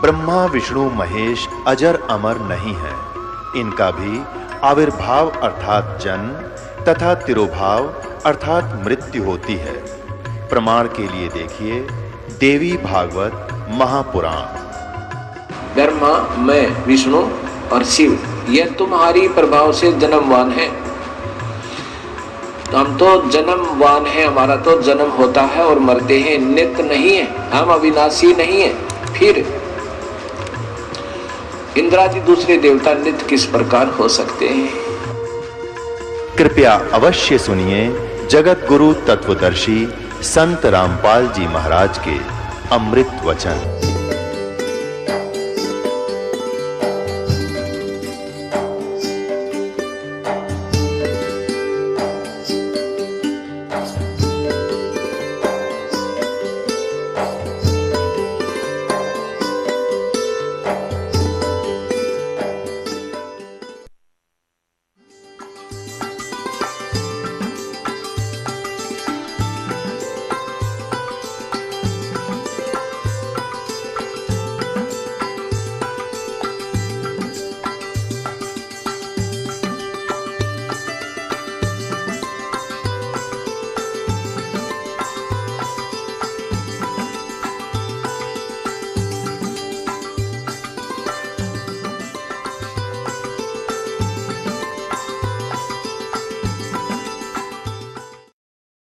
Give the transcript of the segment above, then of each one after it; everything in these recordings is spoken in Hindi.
ब्रह्मा विष्णु महेश अजर अमर नहीं है, इनका भी आविर्भाव अर्थात जन्म तथा तिरोभाव अर्थात मृत्यु होती है। प्रमाण के लिए देखिए देवी भागवत महापुराण। ब्रह्मा, मैं, विष्णु और शिव ये तुम्हारी प्रभाव से जन्मवान है। तो हम तो जन्मवान है, हमारा तो जन्म होता है और मरते हैं, नित्य नहीं है, हम अविनाशी नहीं है। फिर इंद्रादि दूसरे देवता नित्य किस प्रकार हो सकते हैं? कृपया अवश्य सुनिए जगत गुरु तत्वदर्शी संत रामपाल जी महाराज के अमृत वचन।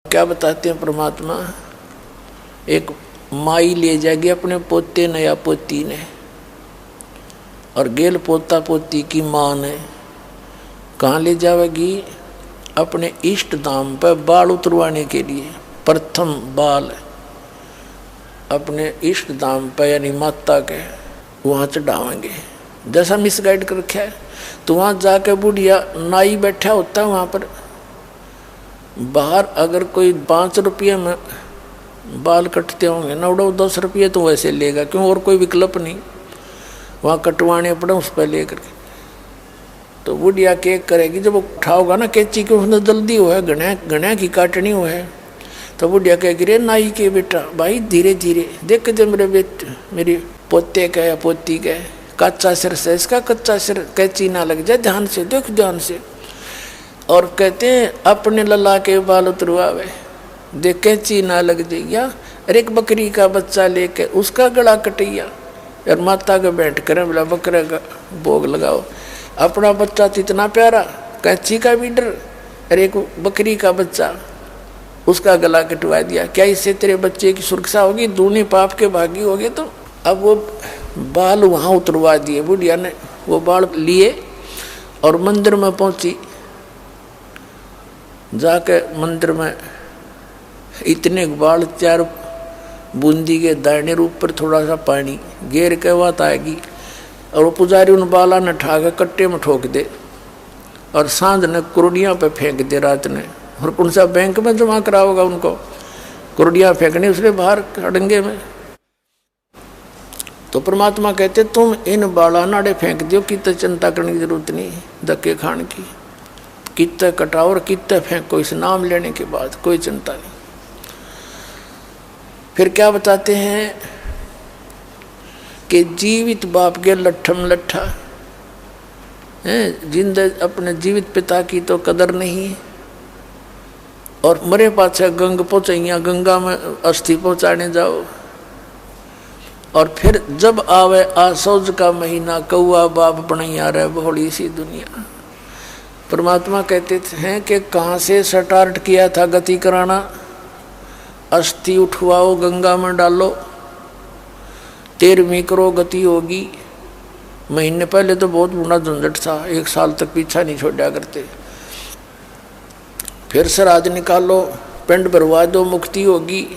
क्या बताते हैं परमात्मा? एक माई ले जाएगी अपने पोते ने या पोती ने, और गेल पोता पोती की माँ ने कहाँ ले जाएगी? अपने इष्ट धाम पर बाल उतरवाने के लिए। प्रथम बाल अपने इष्ट धाम पर यानी माता के वहाँ चढ़ावेंगे। जैसा मिसगाइड कर रखा है, तो वहाँ जाके बुढ़िया नाई बैठा होता है वहाँ पर। बाहर अगर कोई 5 रुपये में बाल कटते होंगे ना, उड़ो 10 रुपये तो वैसे लेगा, क्यों? और कोई विकल्प नहीं, वहाँ कटवाने पड़े उस पर ले करके। तो बुढ़िया केक करेगी, जब वो उठाओगा ना कैंची के, उसने जल्दी हो है, घना की काटनी हो है, तो बुढ़िया कहेगी रे नाई के बेटा भाई धीरे धीरे देख, जब मेरे पोते का या पोती का कच्चा सिर से, इसका कच्चा सिर कैंची ना लग जाए, ध्यान से देख, ध्यान से। और कहते हैं अपने लला के बाल उतरवावे, देख कैंची ना लग जाइया। अरे एक बकरी का बच्चा लेके उसका गला कटैया, और माता का बैठ कर बोला बकरे का भोग लगाओ। अपना बच्चा तो इतना प्यारा, कैंची का भी डर, अरे एक बकरी का बच्चा उसका गला कटवा दिया। क्या इससे तेरे बच्चे की सुरक्षा होगी? दूनी पाप के भागी होगे। तो अब वो बाल वहाँ उतरवा दिए। बुढ़िया ने वो बाल लिए और मंदिर में पहुंची। जाके मंदिर में इतने बाल 4 बूंदी के दाहिने रूप पर थोड़ा सा पानी घेर के बात आएगी, और वो पुजारी उन बाला ने ठा के कट्टे में ठोक दे, और सांझ ने कुरुडियाँ पे फेंक दे रात ने। और कौन सा बैंक में जमा करा होगा उनको, कुरुडियाँ फेंकनी उसने बाहर अड़ंगे में। तो परमात्मा कहते तुम इन बाला नाड़े फेंक दो, कितने चिंता करने की जरूरत नहीं, धक्के खान की, कितने कटाओ और कितने फेंको, इस नाम लेने के बाद कोई चिंता नहीं। फिर क्या बताते हैं कि जीवित बाप के लट्ठम लट्ठा है, जिंदा अपने जीवित पिता की तो कदर नहीं, और मरे पाछे गंग पहुँचाइया, गंगा में अस्थि पहुँचाने जाओ। और फिर जब आवे आसौज का महीना, कौआ बाप बनैया रहे भोली सी दुनिया। परमात्मा कहते हैं कि कहाँ से स्टार्ट किया था गति कराना? अस्थि उठवाओ, गंगा में डालो, 13वीं करो गति होगी। महीने पहले तो बहुत बड़ा झंझट था, 1 साल तक पीछा नहीं छोड़ा करते। फिर श्राद्ध निकालो, पिंड भरवा दो, मुक्ति होगी।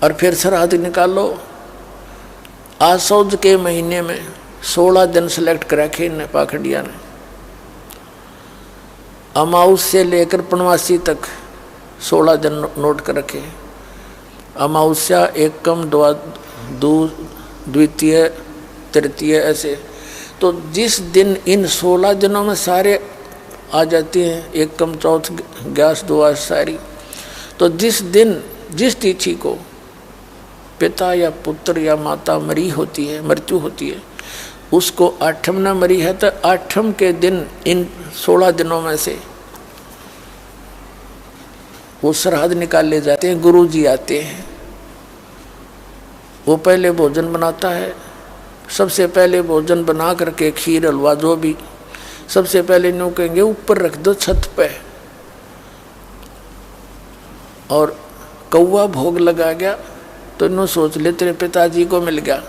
और फिर श्राद्ध निकालो। आसौज के महीने में 16 दिन सेलेक्ट कर रखे इन पाखंडिया ने। अमाउस से लेकर पनवासी तक 16 दिन नोट कर रखे। अमावस्या, एकम, द्वितीय, तृतीय, ऐसे। तो जिस दिन इन 16 दिनों में सारे आ जाते हैं, एकम, चौथ, ग्यास, द्वादश सारी, तो जिस दिन जिस तिथि को पिता या पुत्र या माता मरी होती है, मृत्यु होती है, उसको आठम न मरी है तो आठम के दिन इन 16 दिनों में से वो श्राद्ध निकाले जाते हैं। गुरु जी आते हैं, वो पहले भोजन बनाता है। सबसे पहले भोजन बना करके खीर हलवा जो भी, सबसे पहले न्यू कहेंगे ऊपर रख दो छत पे, और कौवा भोग लगा गया तो न्यू सोच ले तेरे पिताजी को मिल गया।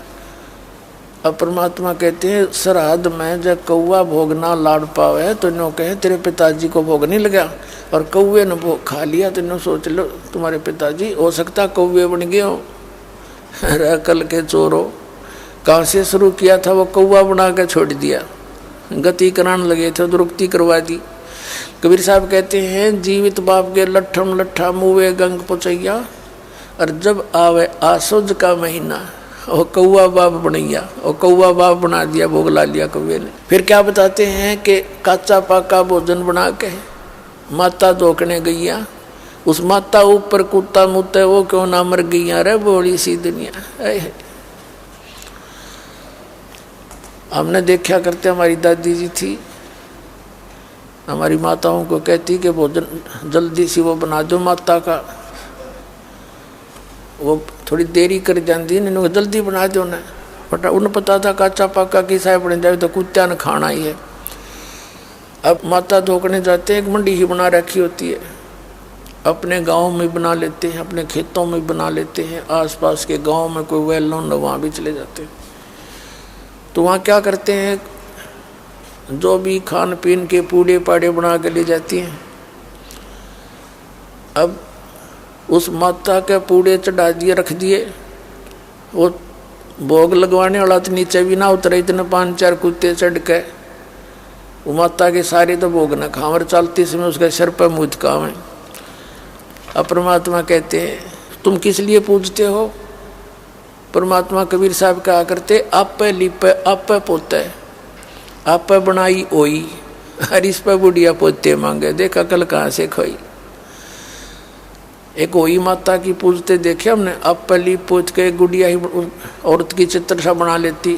अब परमात्मा कहते हैं श्राद्ध में जब कौवा भोग ना लाड़ पावे तो न्यू कहे तेरे पिताजी को भोग नहीं लगा, और कौवे ने भोग खा लिया तो न्यू सोच लो तुम्हारे पिताजी हो सकता कौवे बन गए हो। कल के चोरो कहाँ से शुरू किया था वो कौवा बना के छोड़ दिया, गति कराने लगे थे दुरुक्ति करवा दी। कबीर साहब कहते हैं जीवित बाप के लट्ठम लट्ठा मुँहे गंग पुचैया, और जब आवे आसुज का महीना वो कौवा बाप बनैया, और कौवा बाप बना दिया, भोग ला लिया कौवे ने। फिर क्या बताते हैं कि काचा पाका भोजन बना के माता धोकने गईया, उस माता ऊपर कुत्ता मुत्ते वो क्यों ना मर गईया रे बोली सी दुनिया। हमने देखा करते, हमारी दादी जी थी, हमारी माताओं को कहती कि भोजन जल्दी से वो बना दो माता का, वो थोड़ी देरी कर जाती है, जल्दी बना दो ना, बट उन्हें पता था काचा पाका की साय बन जाए तो कुत्ता ने खाना ही है। अब माता धोकने जाते हैं, एक मंडी ही बना रखी होती है, अपने गांव में बना लेते हैं, अपने खेतों में बना लेते हैं, आसपास के गांव में कोई वेल नोन वहाँ भी चले जाते हैं। तो वहाँ क्या करते हैं, जो भी खान पीन के पूड़े पाड़े बना के ले जाती हैं। अब उस माता के पूड़े चढ़ा दिए, रख दिए, वो भोग लगवाने वाला तो नीचे भी ना उतरे, इतने 5-4 कुत्ते चढ़ के वो माता के सारे तो भोग न खावर, चलते समय उसके सिर पर मुझ काम है। अब परमात्मा कहते हैं तुम किस लिए पूजते हो। परमात्मा कबीर साहब कहा करते आप पे लिपे आप पे पोते, आप पे बनाई ओई, हर इस पे बुढ़िया पोते मांगे, देखा कल कहाँ से खोई। एक ओई माता की पूजते देखे हमने, आप पे लिप पोत के गुड़िया ही औरत की चित्र सा बना लेती,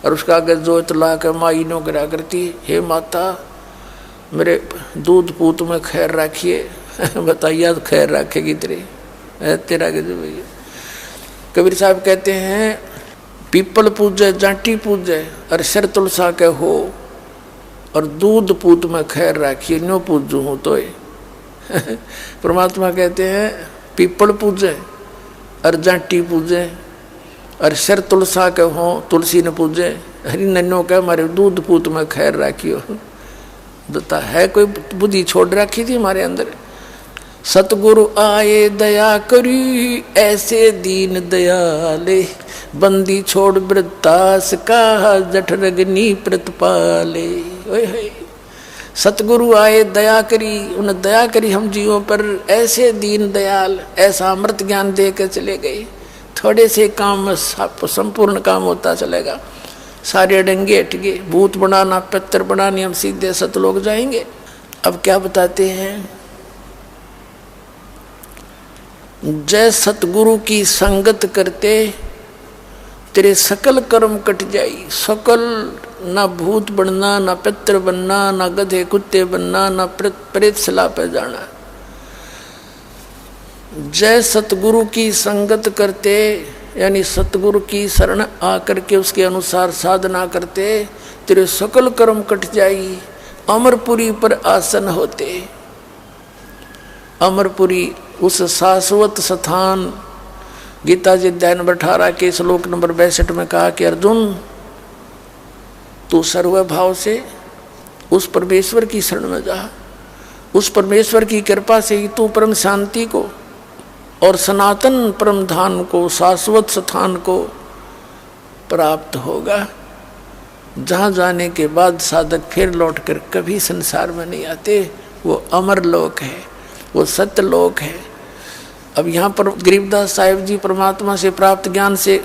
और उसका आगे जोत ला के माई नो गिरा करती, हे माता मेरे दूध पूत में खैर रखिए। बताइए तो खैर रखेगी तेरा के भैया। कबीर साहब कहते हैं पीपल पूजे जाटी पूजे और सिर तुलसा के हो, और दूध पूत में खैर रखिए न्यो पूजू हूँ तो। परमात्मा कहते हैं पीपल पूजे और जाटी पूजे और सिर तुलसा के हो, तुलसी ने पूजे, हरी नन्नो के हमारे दूध पूत में खैर रखियो। बता है कोई बुद्धि छोड़ रखी थी हमारे अंदर। सतगुरु आए दया करी ऐसे दीन दयाले, बंदी छोड़ वृत्तास का जठ रगनी प्रतिपाले। सतगुरु आए दया करी, उन्हें दया करी हम जीवों पर, ऐसे दीन दयाल, ऐसा अमृत ज्ञान दे के चले गए। थोड़े से काम में संपूर्ण काम होता चलेगा, सारे डंगे हट गए, भूत बनाना पितर बनानी, हम सीधे सतलोक जाएंगे। अब क्या बताते हैं, जय सतगुरु की संगत करते तेरे सकल कर्म कट जाई। सकल, ना भूत बनना, ना पितर बनना, ना गधे कुत्ते बनना, ना प्रेत सलाह पे जाना। जय सतगुरु की संगत करते, यानी सतगुरु की शरण आकर के उसके अनुसार साधना करते, तेरे सकल कर्म कट जाई। अमरपुरी पर आसन होते, अमरपुरी उस शाश्वत स्थान। गीता जी अध्याय नंबर 18 के श्लोक नंबर 62 में कहा कि अर्जुन तू सर्वभाव से उस परमेश्वर की शरण में जा, उस परमेश्वर की कृपा से ही तू परम शांति को और सनातन परम धाम को, शाश्वत स्थान को प्राप्त होगा, जहाँ जाने के बाद साधक फिर लौटकर कभी संसार में नहीं आते। वो अमर लोक है, वो सत्य लोक है। अब यहाँ पर गरीबदास साहिब जी परमात्मा से प्राप्त ज्ञान से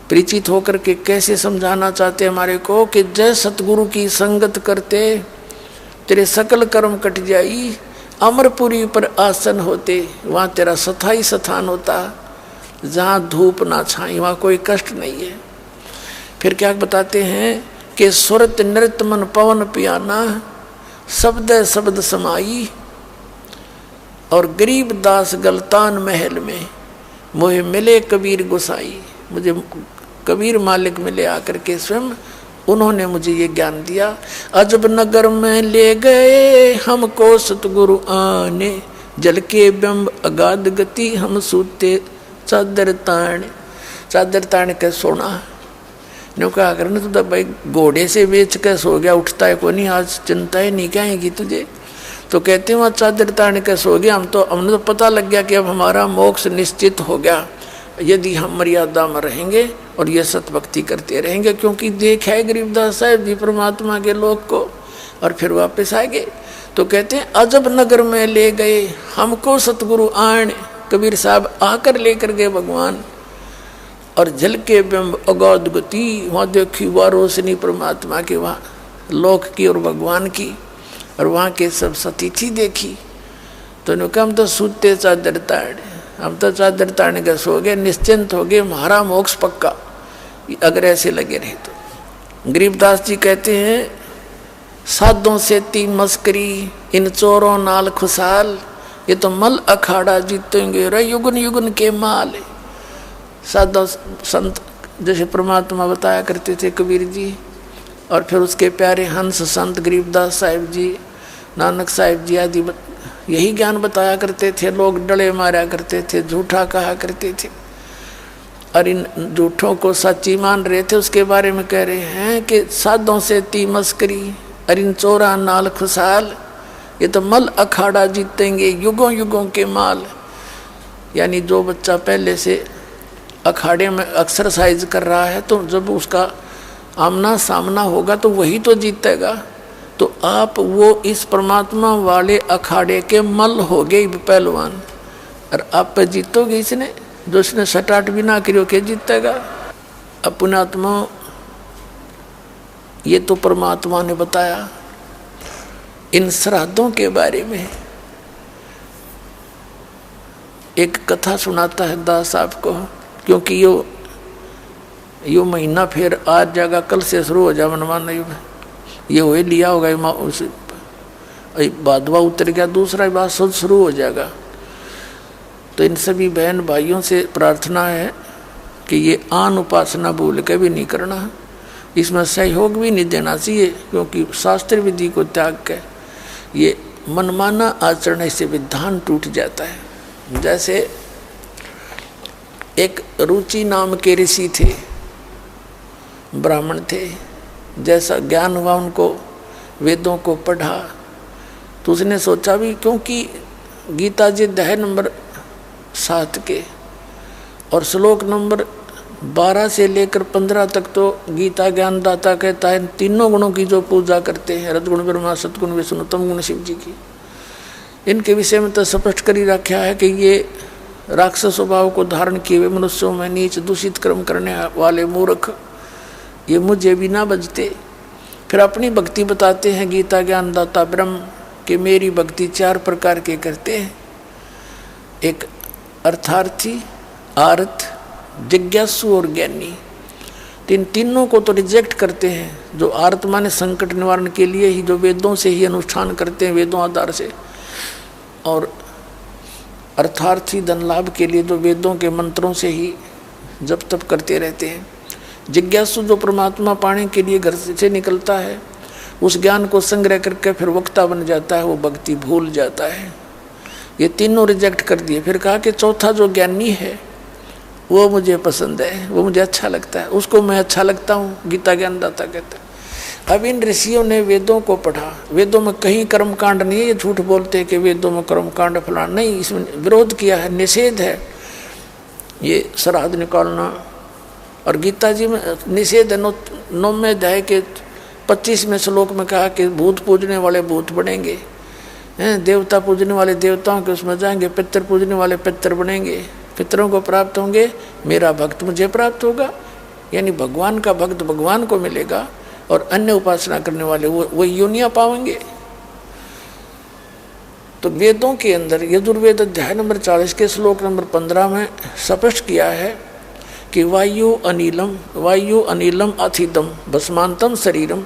परिचित होकर के कैसे समझाना चाहते हमारे को कि जय सतगुरु की संगत करते तेरे सकल कर्म कट जाई। अमरपुरी पर आसन होते, वहाँ तेरा स्थाई स्थान होता। जहाँ धूप ना छाई वहाँ कोई कष्ट नहीं है। फिर क्या बताते हैं कि सुरत नृत्य मन पवन पियाना, शब्द शब्द समाई, और गरीब दास गलतान महल में मोहे मिले कबीर गोसाई। मुझे कबीर मालिक मिले आकर के स्वयं, उन्होंने मुझे ये ज्ञान दिया। अजब नगर में ले गए हमको सतगुरु आने, जल के बिंब अगाध गति हम सूते चादर ताण। चादर ताण के सोना ने कहा करने तो भाई घोड़े से बेच के सो गया, उठता है को नहीं, आज चिंता ही नहीं क्या आएगी तुझे। तो कहते हैं वहाँ चादर ताण के सो गया, हमने तो पता लग गया कि अब हमारा मोक्ष निश्चित हो गया यदि हम मर्यादा में रहेंगे और ये सत भक्ति करते रहेंगे। क्योंकि देखा है गरीबदास साहब जी परमात्मा के लोक को, और फिर वापस आ गए। तो कहते हैं अजब नगर में ले गए हमको सतगुरु आण, कबीर साहब आकर लेकर गए भगवान, और जल के बिंब अगाध गति, वहाँ देखी वह रोशनी परमात्मा की, वहाँ लोक की और भगवान की, और वहाँ के सब सतिथि देखी। तो उन्होंने हम तो सूते चादर ताड़, हम तो चादर ताड़ने के सो गए, निश्चिंत हो गए, हमारा मोक्ष पक्का अगर ऐसे लगे रहे तो। गरीबदास जी कहते हैं साधों से ती मस्करी, इन चोरों नाल खुशहाल, ये तो मल अखाड़ा जीतेंगे रे युगन युगन के माल। साधु संत जैसे परमात्मा बताया करते थे कबीर जी, और फिर उसके प्यारे हंस संत गरीबदास साहिब जी, नानक साहिब जी आदि यही ज्ञान बताया करते थे। लोग डले मारा करते थे, झूठा कहा करते थे, और इन झूठों को सच्ची मान रहे थे। उसके बारे में कह रहे हैं कि साधों से ती मस्करी, और इन चोरा नाल खुशहाल, ये तो मल अखाड़ा जीतेंगे युगों युगों के माल। यानी जो बच्चा पहले से अखाड़े में एक्सरसाइज कर रहा है, तो जब उसका आमना सामना होगा तो वही तो जीतेगा। तो आप वो इस परमात्मा वाले अखाड़े के मल हो गए पहलवान, और आप पे जीतोगे इसने, जो इसने सटाट भी ना करियो के जीतेगा। अपनात्मा ये तो परमात्मा ने बताया। इन श्राद्धों के बारे में एक कथा सुनाता है दास साहब को, क्योंकि यो महीना फिर आज जाएगा, कल से शुरू हो जाए मनमान, ये हो लिया होगा उस बादवा उतर गया, दूसरा बात सब शुरू हो जाएगा। तो इन सभी बहन भाइयों से प्रार्थना है कि ये आन उपासना भूल के भी नहीं करना, इसमें सहयोग भी नहीं देना चाहिए, क्योंकि शास्त्र विधि को त्याग के ये मनमाना आचरण से विधान टूट जाता है। जैसे एक रुचि नाम के ऋषि थे, ब्राह्मण थे, जैसा ज्ञान हुआ उनको, वेदों को पढ़ा, तो उसने सोचा भी, क्योंकि गीता जी अध्याय नंबर 7 के और श्लोक नंबर 12 से लेकर 15 तक तो गीता ज्ञानदाता कहता है तीनों गुणों की जो पूजा करते हैं, रजगुण ब्रह्मा सतगुण विष्णु तम गुण शिव जी की, इनके विषय में तो स्पष्ट कर ही रखा है कि ये राक्षस स्वभाव को धारण किए हुए मनुष्यों में नीच दूषित कर्म करने वाले मूर्ख, ये मुझे भी ना बजते। फिर अपनी भक्ति बताते हैं गीता ज्ञानदाता ब्रह्म कि मेरी भक्ति 4 प्रकार के करते हैं। एक अर्थार्थी, आर्थ, जिज्ञासु और ज्ञानी। तीनों को तो रिजेक्ट करते हैं। जो आर्थ माने संकट निवारण के लिए ही, जो वेदों से ही अनुष्ठान करते हैं, वेदों आधार से, और अर्थार्थी धन लाभ के लिए जो वेदों के मंत्रों से ही जप तप करते रहते हैं। जिज्ञासु जो परमात्मा पाने के लिए घर से निकलता है, उस ज्ञान को संग्रह करके फिर वक्ता बन जाता है, वो भक्ति भूल जाता है। ये तीनों रिजेक्ट कर दिए। फिर कहा कि चौथा जो ज्ञानी है वो मुझे पसंद है, वो मुझे अच्छा लगता है, उसको मैं अच्छा लगता हूँ, गीता ज्ञानदाता कहता है। अब इन ऋषियों ने वेदों को पढ़ा, वेदों में कहीं कर्म कांड नहीं है, ये झूठ बोलते हैं कि वेदों में कर्म कांड फलाना नहीं, इसमें विरोध किया है, निषेध है ये श्राद्ध निकालना। और गीता जी में निषेध है, 9वें अध्याय के 25वें श्लोक में कहा कि भूत पूजने वाले भूत बनेंगे, देवता पूजने वाले देवताओं के उसमें जाएंगे, पितर पूजने वाले पितर बनेंगे, पितरों को प्राप्त होंगे, मेरा भक्त मुझे प्राप्त होगा, यानी भगवान का भक्त भगवान को मिलेगा, और अन्य उपासना करने वाले वो योनियां पाएंगे। तो वेदों के अंदर यजुर्वेद अध्याय नंबर 40 के श्लोक नंबर 15 में स्पष्ट किया है कि वायु अनिलम अथिदम भस्मांतम शरीरम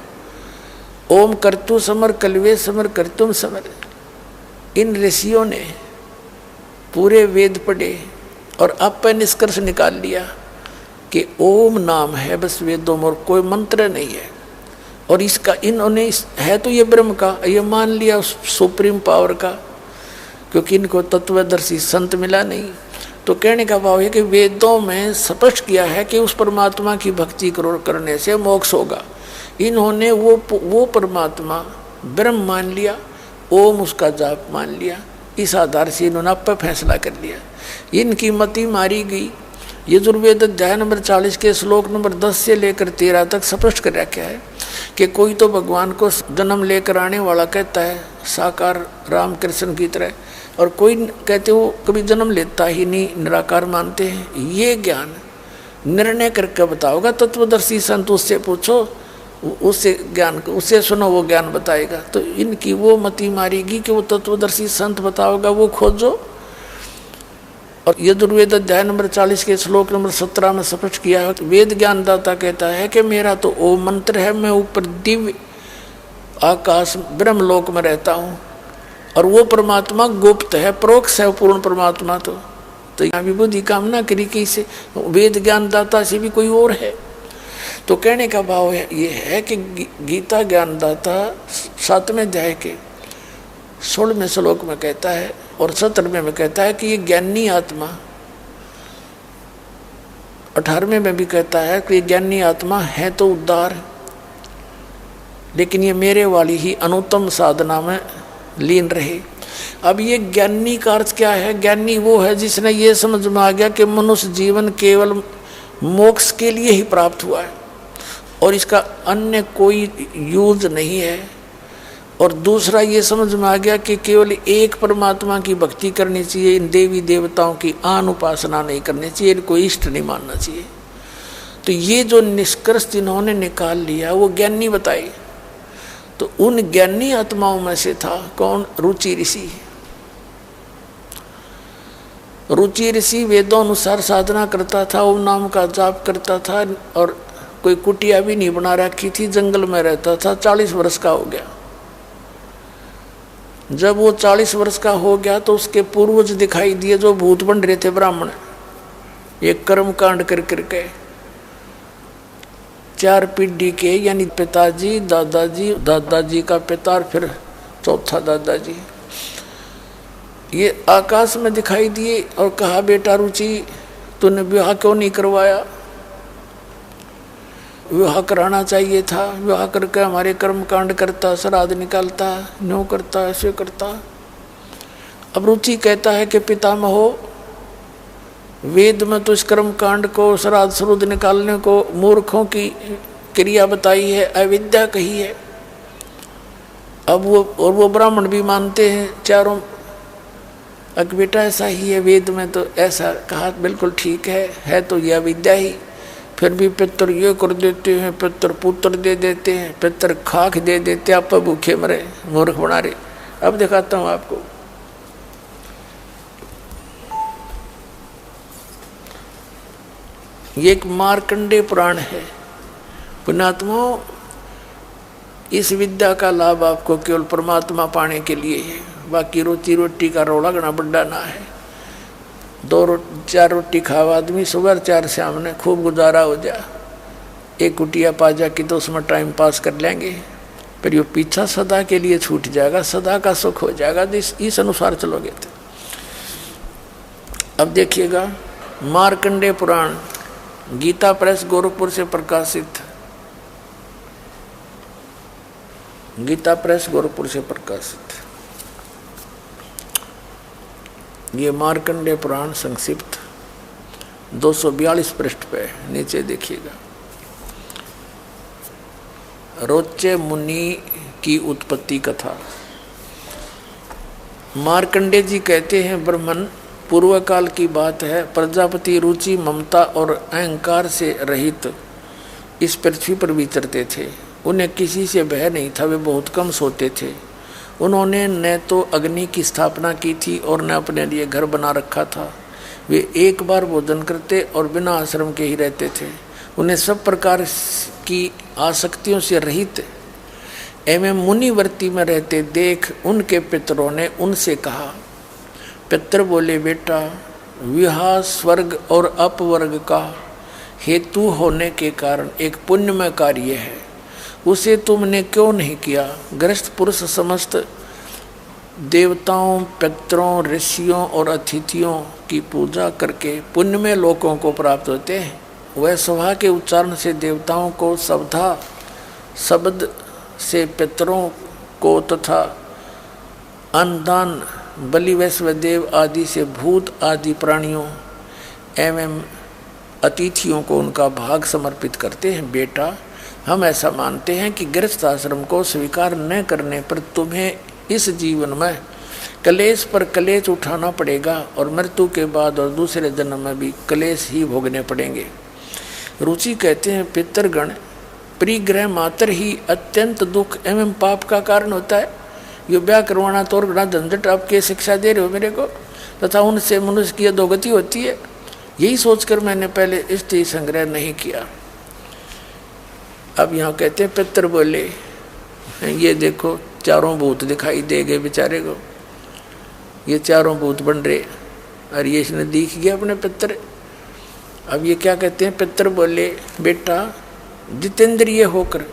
ओम कर्तु समर कल्वे समर कर्तुम समर। इन ऋषियों ने पूरे वेद पढ़े और अब पे निष्कर्ष निकाल लिया कि ओम नाम है बस वेदों में, और कोई मंत्र नहीं है। और इसका इन्होंने है तो ये ब्रह्म का, ये मान लिया सुप्रीम पावर का, क्योंकि इनको तत्वदर्शी संत मिला नहीं। तो कहने का भाव है कि वेदों में स्पष्ट किया है कि उस परमात्मा की भक्ति करने से मोक्ष होगा। इन्होंने वो परमात्मा ब्रह्म मान लिया, ओम उसका जाप मान लिया। इस आधार से इन्होंने अब पर फैसला कर लिया। इनकी मति मारी गई। यजुर्वेद अध्याय नंबर 40 के श्लोक नंबर 10 से लेकर 13 तक स्पष्ट कर रखा है कि कोई तो भगवान को जन्म लेकर आने वाला कहता है, साकार रामकृष्ण की तरह, और कोई कहते वो कभी जन्म लेता ही नहीं, निराकार मानते हैं। ये ज्ञान निर्णय करके बताओगा तत्वदर्शी संत, उससे पूछो, उससे ज्ञान उससे सुनो, वो ज्ञान बताएगा। तो इनकी वो मति मारेगी कि वो तत्वदर्शी संत बताओगा, वो खोजो। और यजुर्वेद अध्याय नंबर 40 के श्लोक नंबर 17 में स्पष्ट किया है, वेद ज्ञानदाता कहता है कि मेरा तो ओम मंत्र है, मैं ऊपर दिव्य आकाश ब्रह्मलोक में रहता हूँ, और वो परमात्मा गुप्त है, परोक्ष है पूर्ण परमात्मा। तो यहाँ भी बुद्धि कामना करी कि इसे वेद ज्ञानदाता से भी कोई और है। तो कहने का भाव है ये है कि गीता ज्ञानदाता 7वें अध्याय के 16वें श्लोक में कहता है और 17वें में कहता है कि ये ज्ञानी आत्मा, 18वें में भी कहता है कि ये ज्ञानी आत्मा है तो उद्धार, लेकिन ये मेरे वाली ही अनुत्तम साधना में लीन रहे। अब ये ज्ञानी का अर्थ क्या है? ज्ञानी वो है जिसने ये समझ में आ गया कि मनुष्य जीवन केवल मोक्ष के लिए ही प्राप्त हुआ है और इसका अन्य कोई यूज नहीं है। और दूसरा ये समझ में आ गया कि केवल एक परमात्मा की भक्ति करनी चाहिए, इन देवी देवताओं की आन उपासना नहीं करनी चाहिए, इनको इष्ट नहीं मानना चाहिए। तो ये जो निष्कर्ष जिन्होंने निकाल लिया वो ज्ञानी बताए। तो उन ज्ञानी आत्माओं में से था कौन? रुचि ऋषि। रुचि ऋषि वेदों अनुसार साधना करता था, ओम नाम का जाप करता था और कोई कुटिया भी नहीं बना रखी थी, जंगल में रहता था। 40 वर्ष का हो गया। जब वो 40 वर्ष का हो गया तो उसके पूर्वज दिखाई दिए जो भूत बन रहे थे ब्राह्मण, ये कर्म कांड कर करके 4 पीढ़ी के, यानी पिताजी, दादाजी, दादाजी का पिता और फिर चौथा दादाजी, ये आकाश में दिखाई दिए और कहा, बेटा रुचि तूने विवाह क्यों नहीं करवाया? विवाह कराना चाहिए था, विवाह करके हमारे कर्म कांड करता, श्राद्ध निकालता, न्यों करता, ऐसे करता। अब रुचि कहता है कि पितामहो, वेद में तो इस कर्म कांड को, श्राद्ध श्रुद्ध निकालने को मूर्खों की क्रिया बताई है, अविद्या कही है। अब वो ब्राह्मण भी मानते हैं चारों, अक बेटा ऐसा ही है, वेद में तो ऐसा कहा, बिल्कुल ठीक है तो यह अविद्या ही। फिर भी पितर ये कर देते हैं, पितर पुत्र दे देते हैं, पितर खाक दे देते, आप भूखे मरे, मूर्ख बना रहे। अब दिखाता हूं आपको। ये एक मार्कंडेय पुराण है। पुण्यात्माओं, इस विद्या का लाभ आपको केवल परमात्मा पाने के लिए है। बाकी रोटी रोटी का रोला गना बड्डा ना है। 2-4 रोटी खावा आदमी, सुबह 4 शाम ने खूब गुजारा हो जा। एक कुटिया पा जा कि तो उसमें टाइम पास कर लेंगे, फिर ये पीछा सदा के लिए छूट जाएगा, सदा का सुख हो जाएगा इस अनुसार चलोगे तो। अब देखिएगा, मार्कंडेय पुराण, गीता प्रेस गोरखपुर से प्रकाशित, गीता प्रेस गोरखपुर से प्रकाशित ये मार्कंडेय पुराण संक्षिप्त 242 पृष्ठ पे नीचे देखिएगा। रोचे मुनि की उत्पत्ति कथा। मार्कंडेय जी कहते हैं, ब्रह्मन पूर्व काल की बात है, प्रजापति रुचि, ममता और अहंकार से रहित इस पृथ्वी पर विचरते थे। उन्हें किसी से भय नहीं था, वे बहुत कम सोते थे उन्होंने न तो अग्नि की स्थापना की थी और न अपने लिए घर बना रखा था। वे एक बार भोजन करते और बिना आश्रम के ही रहते थे। उन्हें सब प्रकार की आसक्तियों से रहित एवं मुनिवर्ती में रहते देख उनके पितरों ने उनसे कहा। पितर बोले, बेटा, विवाह स्वर्ग और अपवर्ग का हेतु होने के कारण एक पुण्यमय कार्य है, उसे तुमने क्यों नहीं किया? गृहस्थ पुरुष समस्त देवताओं, पितरों, ऋषियों और अतिथियों की पूजा करके पुण्यमय लोकों को प्राप्त होते हैं। वह सभा के उच्चारण से देवताओं को शब्दा शब्द से पितरों को तथा अन्नदान बलि वैश्वदेव आदि से भूत आदि प्राणियों एवं अतिथियों को उनका भाग समर्पित करते हैं। बेटा, हम ऐसा मानते हैं कि गृहस्थ आश्रम को स्वीकार न करने पर तुम्हें इस जीवन में कलेश पर कलेश उठाना पड़ेगा और मृत्यु के बाद और दूसरे जन्म में भी कलेश ही भोगने पड़ेंगे। रुचि कहते हैं, पितरगण, परिग्रह मात्र ही अत्यंत दुख एवं पाप का कारण होता है। ये ब्याह करवाना तो और बड़ा झंझट, आप क्या शिक्षा दे रहे हो मेरे को, तथा उनसे मनुष्य की अधोगति होती है। यही सोचकर मैंने पहले स्त्री संग्रह नहीं किया। अब यहाँ कहते हैं, पितर बोले, ये देखो चारों भूत दिखाई दे गए बेचारे को, ये चारों भूत बन रहे, और ये इसने दिख गया अपने पितर। अब ये क्या कहते हैं? पितर बोले, बेटा, जितेंद्रिय होकर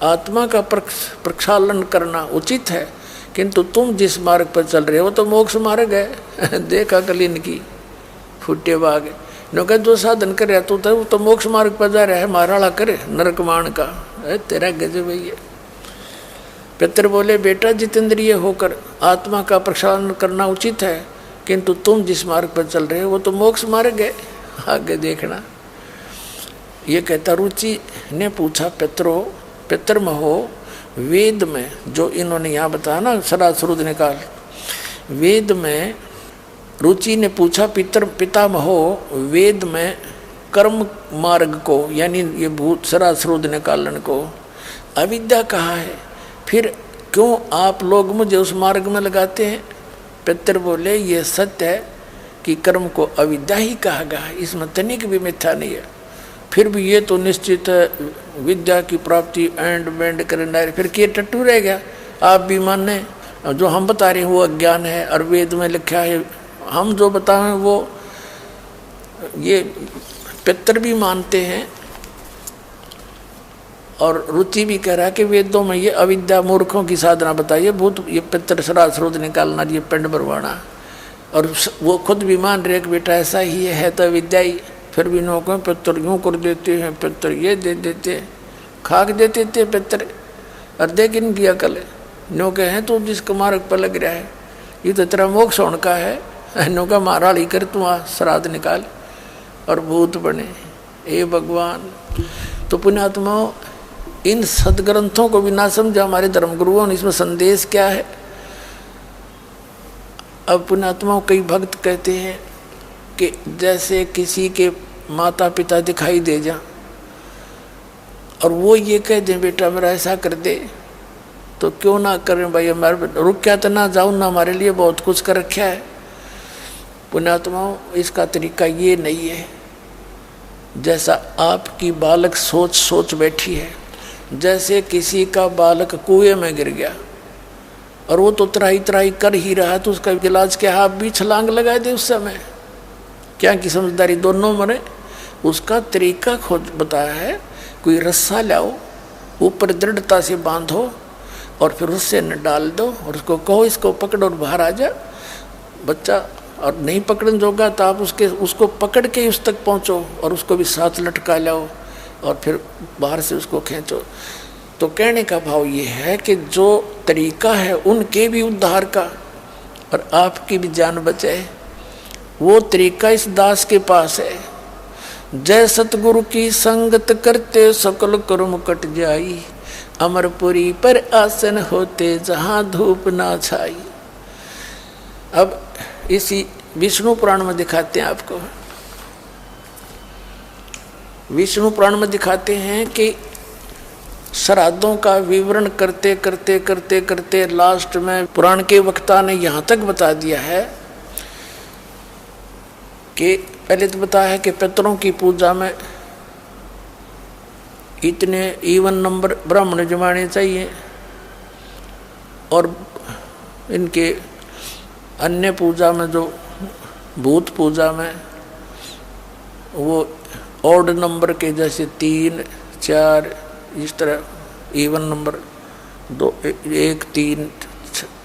आत्मा का प्रक्षालन करना उचित है, किंतु तुम जिस मार्ग पर चल रहे हो तो मोक्ष मार्ग है। देखा कल इनकी फुटे बाग, नौका जो साधन कर रहा तू वो तो मोक्ष मार्ग पर जा रहा है, माराड़ा करे नरकमान का। तेरा गजब है ये। पितर बोले, बेटा, जितेंद्रिय होकर आत्मा का प्रक्षालन करना उचित है, किंतु तुम जिस मार्ग पर चल रहे हो वो तो मोक्ष मार्ग है, आगे देखना। ये कहता, रुचि ने पूछा, पितर महो, वेद में जो इन्होंने यहाँ बताया ना सरासरुद निकाल, वेद में रुचि ने पूछा, पितामहो, वेद में कर्म मार्ग को यानी ये भूत सरासरुद निकालन को अविद्या कहा है, फिर क्यों आप लोग मुझे उस मार्ग में लगाते हैं? पितर बोले, ये सत्य है कि कर्म को अविद्या ही कहा गया है, इसमें तनिक भी मिथ्या नहीं है। फिर भी ये तो निश्चित है विद्या की प्राप्ति एंड बेंड करना है, फिर क्या टट्टू रह गया? आप भी माने जो हम बता रहे हैं वो अज्ञान है, और वेद में लिखा है हम जो बताएं वो ये पितर भी मानते हैं। और रुचि भी कह रहा है कि वेदों में ये अविद्या मूर्खों की साधना बताइए, भूत ये पितर सरासरुद निकालना, ये पिंड भरवाना, और वो खुद भी मान रहे कि बेटा ऐसा ही है तो विद्या ही। फिर भी नौकों पितर यूँ कर देते हैं, पितर ये दे देते हैं, खाक देते थे पितर, और देख इनकी अकल नौके हैं तो जिसको मार्ग पर लग रहा है, ये तो तेरा मोक्ष होने का है, नौका माराड़ी कर तू आ श्राद्ध निकाल और भूत बने। ए भगवान, तो पुण्यात्माओं, इन सदग्रंथों को भी ना समझा हमारे धर्मगुरुओं ने, इसमें संदेश क्या है? अब पुण्यात्माओं, कई भक्त कहते हैं कि जैसे किसी के माता पिता दिखाई दे जा और वो ये कह दे बेटा मेरा ऐसा कर दे, तो क्यों ना करें भाई, हमारे रुक क्या तो ना जाऊँ ना, हमारे लिए बहुत कुछ कर रखा है। पुण्यात्माओं, इसका तरीका ये नहीं है जैसा आपकी बालक सोच बैठी है। जैसे किसी का बालक कुएं में गिर गया और वो तो त्राही त्राही कर ही रहा, तो उसका इलाज क्या? आप भी छलांग लगा दे उस समय, क्या की समझदारी दोनों मरे। उसका तरीका खोज बताया है, कोई रस्सा लाओ, ऊपर दृढ़ता से बांधो और फिर उससे न डाल दो और उसको कहो इसको पकड़ो और बाहर आ जा बच्चा। और नहीं पकड़न जोगा तो आप उसको पकड़ के उस तक पहुँचो और उसको भी साथ लटका लाओ और फिर बाहर से उसको खींचो। तो कहने का भाव ये है कि जो तरीका है उनके भी उद्धार का और आपकी भी जान बचे, वो तरीका इस दास के पास है। जय सतगुरु की संगत करते सकल कर्म कट जाई, अमरपुरी पर आसन होते जहाँ धूप ना छाई। अब इसी विष्णु पुराण में दिखाते हैं आपको, विष्णु पुराण में दिखाते हैं कि श्राद्धों का विवरण करते करते करते करते लास्ट में पुराण के वक्ता ने यहाँ तक बता दिया है कि पहले तो बताया है कि पितरों की पूजा में इतने इवन नंबर ब्राह्मण जमाने चाहिए और इनके अन्य पूजा में जो भूत पूजा में वो ऑड नंबर के जैसे 3, 4 इस तरह इवन नंबर 2, 1, 3,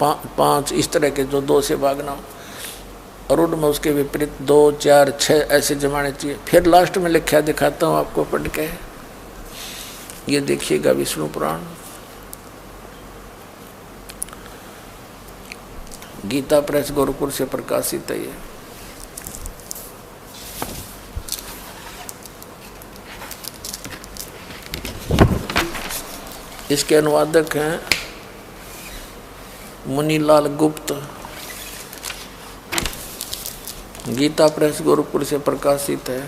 5 इस तरह के जो 2 से भागना और उनमें उसके विपरीत 2, 4, 6 ऐसे जमाने चाहिए। फिर लास्ट में लिखा दिखाता हूँ आपको पढ़ के, ये देखिएगा विष्णु पुराण गीता प्रेस गोरखपुर से प्रकाशित है। ये इसके अनुवादक हैं मुनीलाल गुप्त। गीता प्रेस गोरखपुर से प्रकाशित है।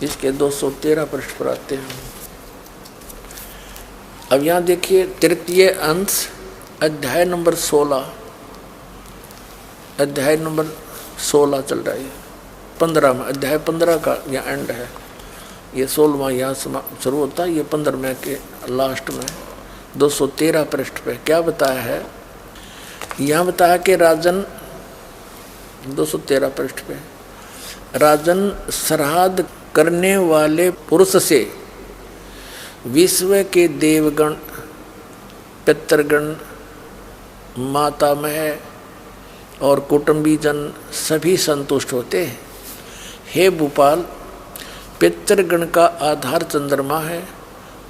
इसके 213 पृष्ठ पर आते हैं। अब यहाँ देखिए तृतीय अंश अध्याय नंबर 16, अध्याय नंबर 16 चल रहा है। 15 में अध्याय 15 का यह एंड है। ये 16वां यहाँ शुरू होता है, ये 15वें के लास्ट में 213 पृष्ठ पे क्या बताया है। यहाँ बताया कि राजन 213 पृष्ठ पे राजन श्राद्ध करने वाले पुरुष से विश्व के देवगण, पितृगण, मातामह और कुटुंबीजन सभी संतुष्ट होते हैं। हे भूपाल, पितृगण का आधार चंद्रमा है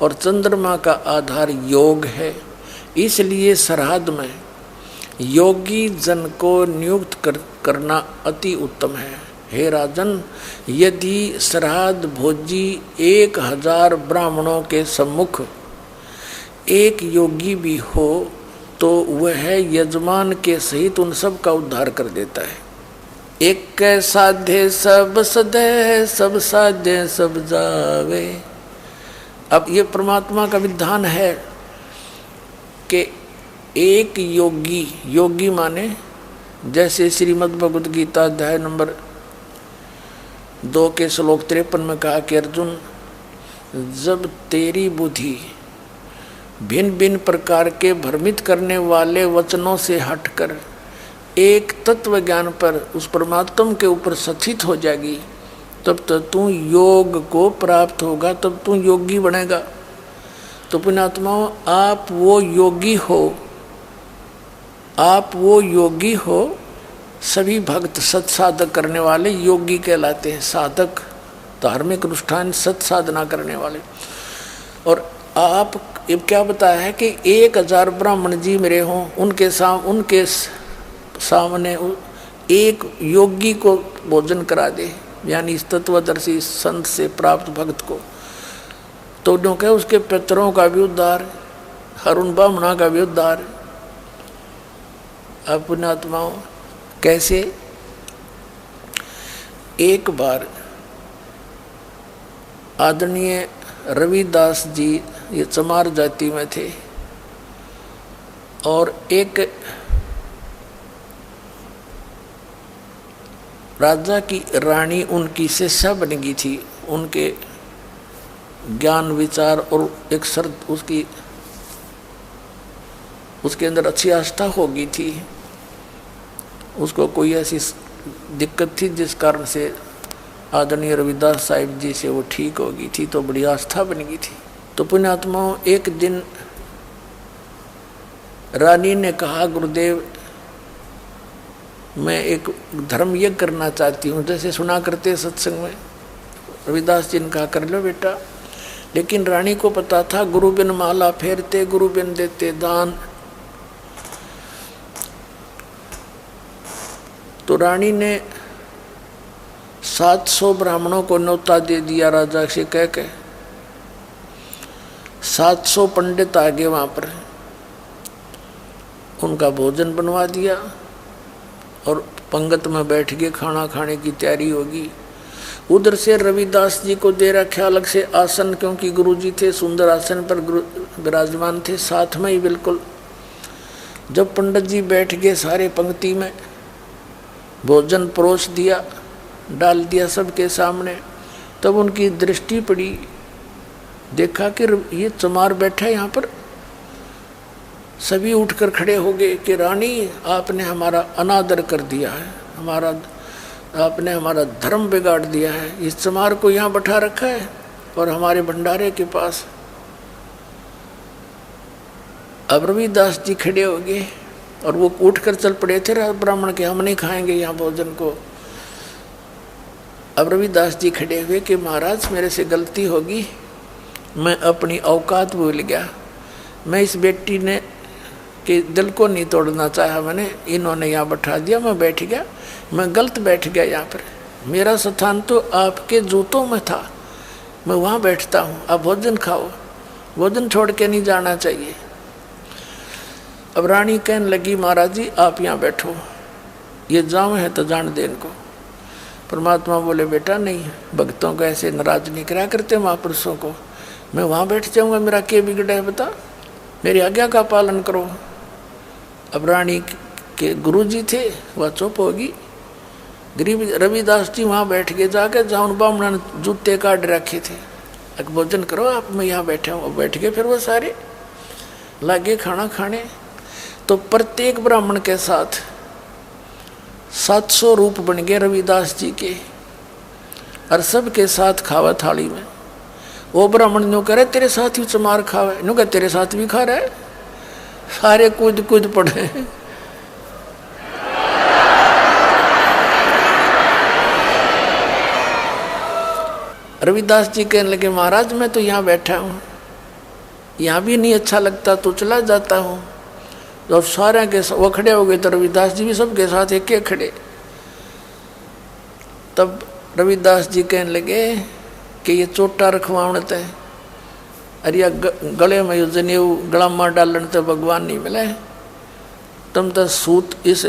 और चंद्रमा का आधार योग है, इसलिए श्राद्ध में योगी जन को नियुक्त करना अति उत्तम है। हे राजन, यदि श्राद्ध भोजी 1000 ब्राह्मणों के सम्मुख एक योगी भी हो तो वह यजमान के सहित उन सब का उद्धार कर देता है। एक साधे सब सदे, सब साधे सब जावे। अब ये परमात्मा का विधान है कि एक योगी, योगी माने जैसे श्रीमद् भगवद गीता अध्याय नंबर 2 के श्लोक 53 में कहा कि अर्जुन, जब तेरी बुद्धि भिन्न भिन्न प्रकार के भ्रमित करने वाले वचनों से हटकर एक तत्व ज्ञान पर उस परमात्मा के ऊपर स्थित हो जाएगी, तब तो तू योग को प्राप्त होगा, तब तू योगी बनेगा। तो पुण्यात्माओं, आप वो योगी हो, आप वो योगी हो। सभी भक्त सत्साधक करने वाले योगी कहलाते हैं। साधक धार्मिक अनुष्ठान सत साधना करने वाले। और आप अब क्या बताया है कि 1000 ब्राह्मण जी मेरे हों, उनके सामने एक योगी को भोजन करा दे, यानी इस तत्वदर्शी संत से प्राप्त भक्त को, तो जो कहे उसके पितरों का भी उद्धार, हरुण ब्राह्मणा का भी उद्धार। अब पुण्यात्माओं, कैसे? एक बार आदरणीय रविदास जी ये चमार जाति में थे और एक राजा की रानी उनकी शिष्या बन गई थी। उनके ज्ञान विचार और एक शर्त उसके अंदर अच्छी आस्था हो गई थी। उसको कोई ऐसी दिक्कत थी जिस कारण से आदरणीय रविदास साहिब जी से वो ठीक हो गई थी, तो बड़ी आस्था बन गई थी। तो पुण्यात्माओं, एक दिन रानी ने कहा, गुरुदेव मैं एक धर्म यज्ञ करना चाहती हूँ, जैसे सुना करते सत्संग में। रविदास जी ने कहा, कर लो बेटा। लेकिन रानी को पता था गुरु बिन माला फेरते, गुरु बिन देते दान। तो रानी ने 700 ब्राह्मणों को न्योता दे दिया राजा से कह के। 700 पंडित आ गए वहाँ पर, उनका भोजन बनवा दिया और पंगत में बैठ के खाना खाने की तैयारी होगी। उधर से रविदास जी को दे रखा अलग से आसन, क्योंकि गुरुजी थे सुंदर आसन पर विराजमान थे साथ में ही बिल्कुल। जब पंडित जी बैठ गए सारे पंक्ति में, भोजन परोस दिया, डाल दिया सबके सामने, तब उनकी दृष्टि पड़ी, देखा कि ये चमार बैठा है यहाँ पर। सभी उठकर खड़े हो गए कि रानी आपने हमारा अनादर कर दिया है, आपने हमारा धर्म बिगाड़ दिया है, इस चमार को यहाँ बैठा रखा है और हमारे भंडारे के पास। अब रविदास जी खड़े हो गए और वो उठकर चल पड़े थे ब्राह्मण के, हम नहीं खाएंगे यहाँ भोजन को। अब रविदास जी खड़े हुए कि महाराज मेरे से गलती होगी, मैं अपनी औकात भूल गया, मैं इस बेटी ने के दिल को नहीं तोड़ना चाहा, मैंने इन्होंने यहाँ बैठा दिया, मैं बैठ गया, मैं गलत बैठ गया यहाँ पर। मेरा स्थान तो आपके जूतों में था, मैं वहाँ बैठता हूँ, आप भोजन खाओ, भोजन छोड़ के नहीं जाना चाहिए। अब रानी कहने लगी महाराज जी आप यहाँ बैठो, ये जाम है तो जान दे इनको। परमात्मा बोले बेटा नहीं, भक्तों को ऐसे नाराज नहीं करा करते महापुरुषों को, मैं वहाँ बैठ जाऊँगा, मेरा क्या बिगड़ा है बता, मेरी आज्ञा का पालन करो। अब रानी के गुरुजी थे वह चुप होगी। गरीब रविदास जी वहाँ बैठ गए जाकर जहाँ उन ब्राह्मण ने जूते काट रखे थे, अब भोजन करो आप, मैं यहाँ बैठा हूँ। बैठ गए फिर वो सारे लागे खाना खाने। तो प्रत्येक ब्राह्मण के साथ 700 रूप बन गए रविदास जी के, और सब के साथ खावा थाली में। वो ब्राह्मण न्यू कह रहे तेरे साथ ही चमार खावे, न्यू कह तेरे साथ भी खा रहा है, सारे कूद कूद पड़े। रविदास जी कहने लगे महाराज मैं तो यहाँ बैठा हूँ, यहाँ भी नहीं अच्छा लगता तो चला जाता हूँ। जब सारे के वो खड़े हो गए तो रविदास जी भी सबके साथ एक एक खड़े। तब रविदास जी कहने लगे कि ये चोटा रखवावणत है, अरे या गले में जनेऊ गला मार डालन तो भगवान नहीं मिले, तुम तो सूत इस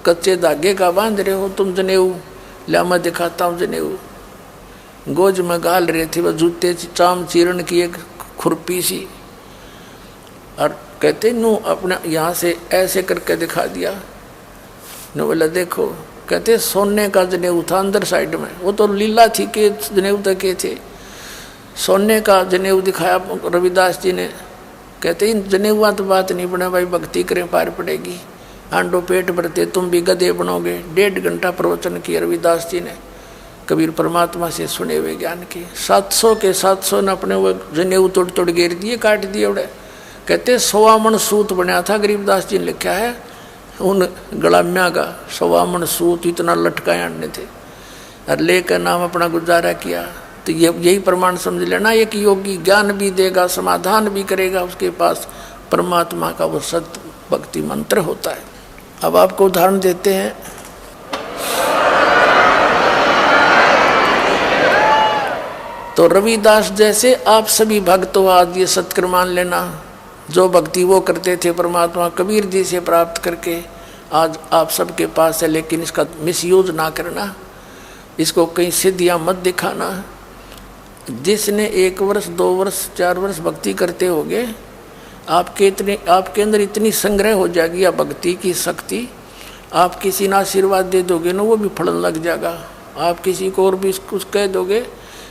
कच्चे धागे का बांध रहे हो, तुम जनेऊ लिया मैं दिखाता हूँ जनेऊ। गोज में गाल रहे थे वह जूते चाम चीरण की एक खुरपी सी, और कहते नू अपना यहाँ से ऐसे करके दिखा दिया। नो बोला देखो, कहते सोने का जनेऊ था अंदर साइड में, वो तो लीला थी कि जनेऊ तक के थे, सोने का जनेऊ दिखाया रविदास जी ने। कहते इन जनेऊआ तो बात नहीं बने भाई, भक्ति करें पार पड़ेगी, आंडो पेट भरते तुम भी गधे बनोगे। 1.5 घंटा प्रवचन किया रविदास जी ने, कबीर परमात्मा से सुने हुए ज्ञान के। 700 के 700 ने अपने वो जनेऊ तोड़ तोड़ घेर दिए, काट दिए उड़े। कहते 100 मन सूत बना था, गरीबदास जी ने लिखा है उन गलाम्या का 100 मन सूत इतना लटकाया ने थे, और लेकर नाम अपना गुजारा किया। तो ये यही प्रमाण समझ लेना, एक योगी ज्ञान भी देगा समाधान भी करेगा, उसके पास परमात्मा का वो सत्य भक्ति मंत्र होता है। अब आपको उदाहरण देते हैं। तो रविदास जैसे आप सभी भक्त हो, आज ये सत्कर मान लेना, जो भक्ति वो करते थे परमात्मा कबीर जी से प्राप्त करके आज आप सबके पास है, लेकिन इसका मिसयूज ना करना, इसको कहीं सिद्धियाँ मत दिखाना। जिसने 1 वर्ष 2 वर्ष 4 वर्ष भक्ति करते होगे, आपके अंदर इतनी संग्रह हो जाएगी या भक्ति की शक्ति, आप किसी ने आशीर्वाद दे दोगे ना वो भी फलन लग जाएगा, आप किसी को और भी कुछ कह दोगे